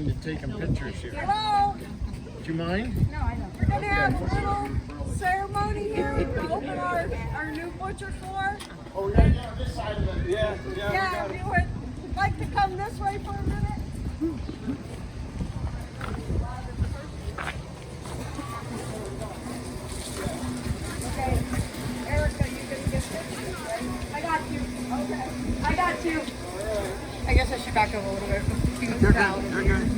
To taking pictures here. Hello? Do you mind? No, I don't. We're going to have a little ceremony here to open our new butcher floor. Oh, we gotta get on this side of it. Yeah. Yeah, if you would like to come this way for a minute. Okay. Erica, you going to get pictures, right? I got you. Okay. I got you. I guess I should back up a little bit. You're good. You're good.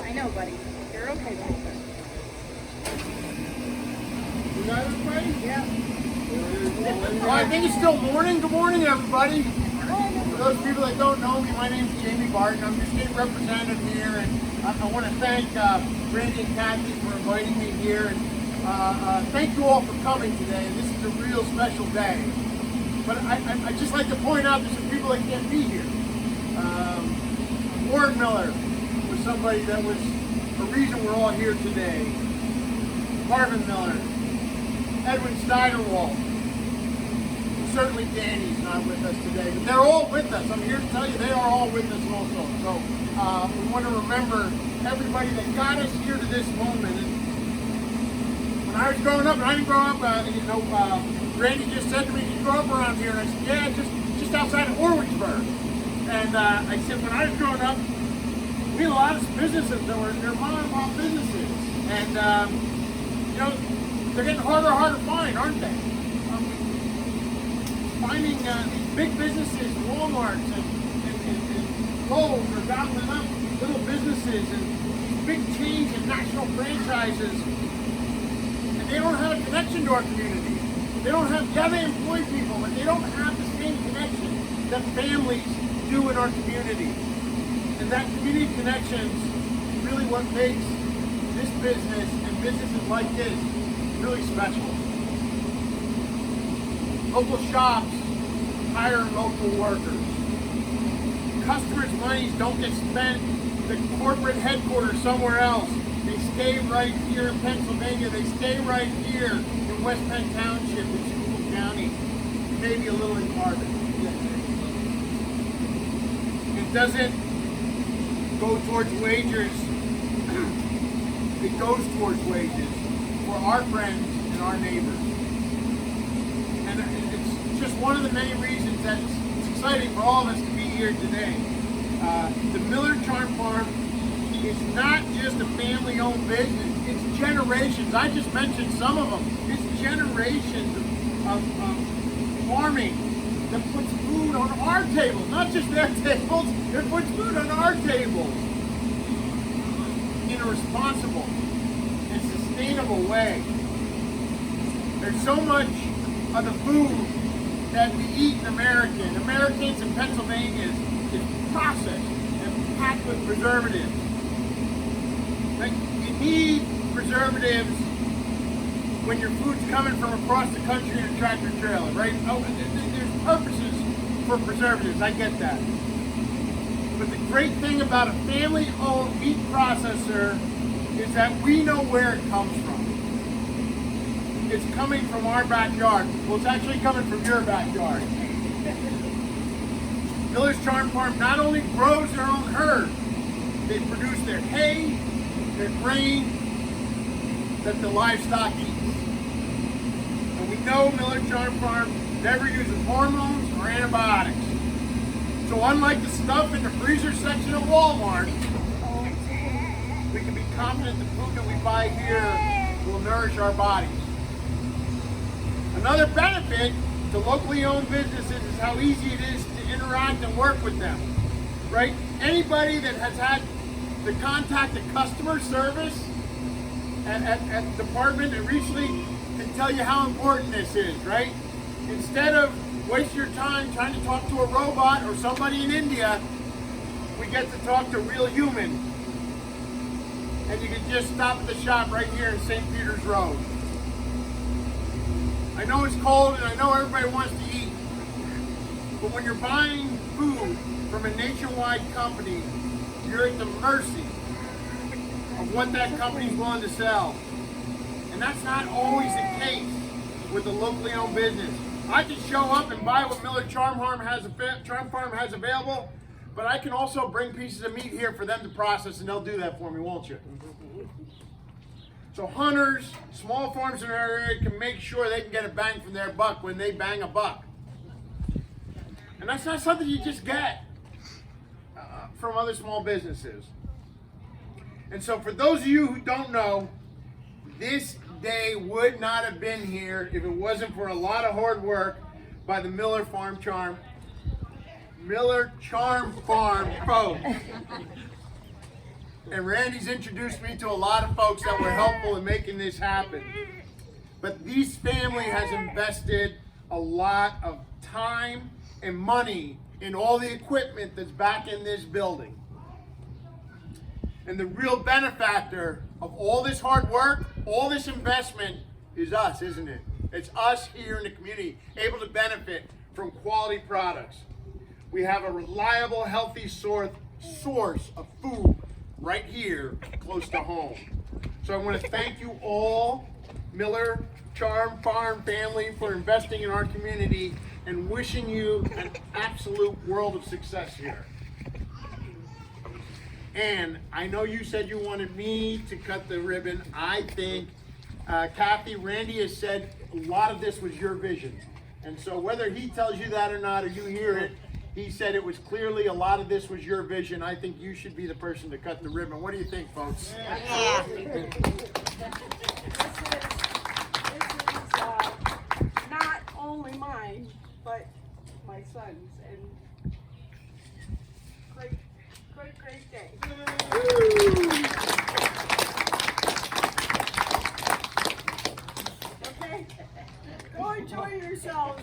I know, buddy. You're okay, buddy. You got everybody? Yeah. Well, I think it's still morning. Good morning, everybody. For those people that don't know me, my name's Jamie Barton. I'm your state representative here, and I want to thank Randy and Kathy for inviting me here. And thank you all for coming today. This is a real special day. But I just like to point out there's some people that can't be here. Warren Miller was somebody that was the reason we're all here today. Marvin Miller, Edwin Steinerwald. Certainly Danny's not with us today, but they're all with us. I'm here to tell you they are all with us also. So we want to remember everybody that got us here to this moment. And when I was growing up, and I didn't grow up, Randy just said to me, "You grow up around here?" And I said, "Yeah, just outside of Orwigsburg." And I said, when I was growing up, we had a lot of businesses that were mom and pop businesses, and they're getting harder and harder to find, aren't they? Finding these big businesses, Walmarts and Lowe's are gobbling up little businesses and these big chains and national franchises, and they don't have a connection to our community. They don't have, they employ people, but they don't have the same connection that families do in our community. And that community connection is really what makes this business and businesses like this really special. Local shops hire local workers. Customers' monies don't get spent at the corporate headquarters somewhere else. They stay right here in Pennsylvania. They stay right here in West Penn Township in Schuylkill County, maybe a little in Carbon. It doesn't go towards wages. It goes towards wages for our friends and our neighbors. And it's just one of the many reasons that it's exciting for all of us to be here today. The Miller Charm Farm is not just a family-owned business. It's generations. I just mentioned some of them. It's generations of farming that puts food on our tables, not just their tables. It puts food on our tables in a responsible and sustainable way. There's so much of the food that we eat in Americans in Pennsylvania is processed and packed with preservatives. Like, you need preservatives when your food's coming from across the country in a tractor trailer, right? Oh, there's purposes for preservatives, I get that. But the great thing about a family-owned meat processor is that we know where it comes from. It's coming from our backyard. Well, it's actually coming from your backyard. Miller's Charm Farm not only grows their own herd, they produce their hay, their grain that the livestock eats. And we know Miller Charm Farm never uses hormones or antibiotics. So unlike the stuff in the freezer section of Walmart, we can be confident the food that we buy here will nourish our bodies. Another benefit to locally owned businesses is how easy it is to interact and work with them, right? Anybody that has had to contact a customer service at the department that recently can tell you how important this is, right? Instead of waste your time trying to talk to a robot or somebody in India, we get to talk to a real human. And you can just stop at the shop right here in St. Peter's Road. I know it's cold and I know everybody wants to eat, but when you're buying food from a nationwide company, you're at the mercy of what that company's willing to sell. And that's not always the case with a locally owned business. I can show up and buy what Miller Charm Farm has available, but I can also bring pieces of meat here for them to process, and they'll do that for me, won't you? So hunters, small farms in our area can make sure they can get a bang from their buck when they bang a buck. And that's not something you just get from other small businesses. And so for those of you who don't know, this day would not have been here if it wasn't for a lot of hard work by the Miller Charm Farm folks. And Randy's introduced me to a lot of folks that were helpful in making this happen. But this family has invested a lot of time and money in all the equipment that's back in this building. And the real benefactor of all this hard work, all this investment is us, isn't it? It's us here in the community able to benefit from quality products. We have a reliable, healthy source of food right here close to home. So I want to thank you all, Miller Charm Farm family, for investing in our community and wishing you an absolute world of success here. And I know you said you wanted me to cut the ribbon. I think, Kathy, Randy has said a lot of this was your vision. And so whether he tells you that or not, or you hear it, he said it was clearly a lot of this was your vision. I think you should be the person to cut the ribbon. What do you think, folks? Yeah. This is not only mine, but my son's, and great day. Okay, go enjoy yourselves.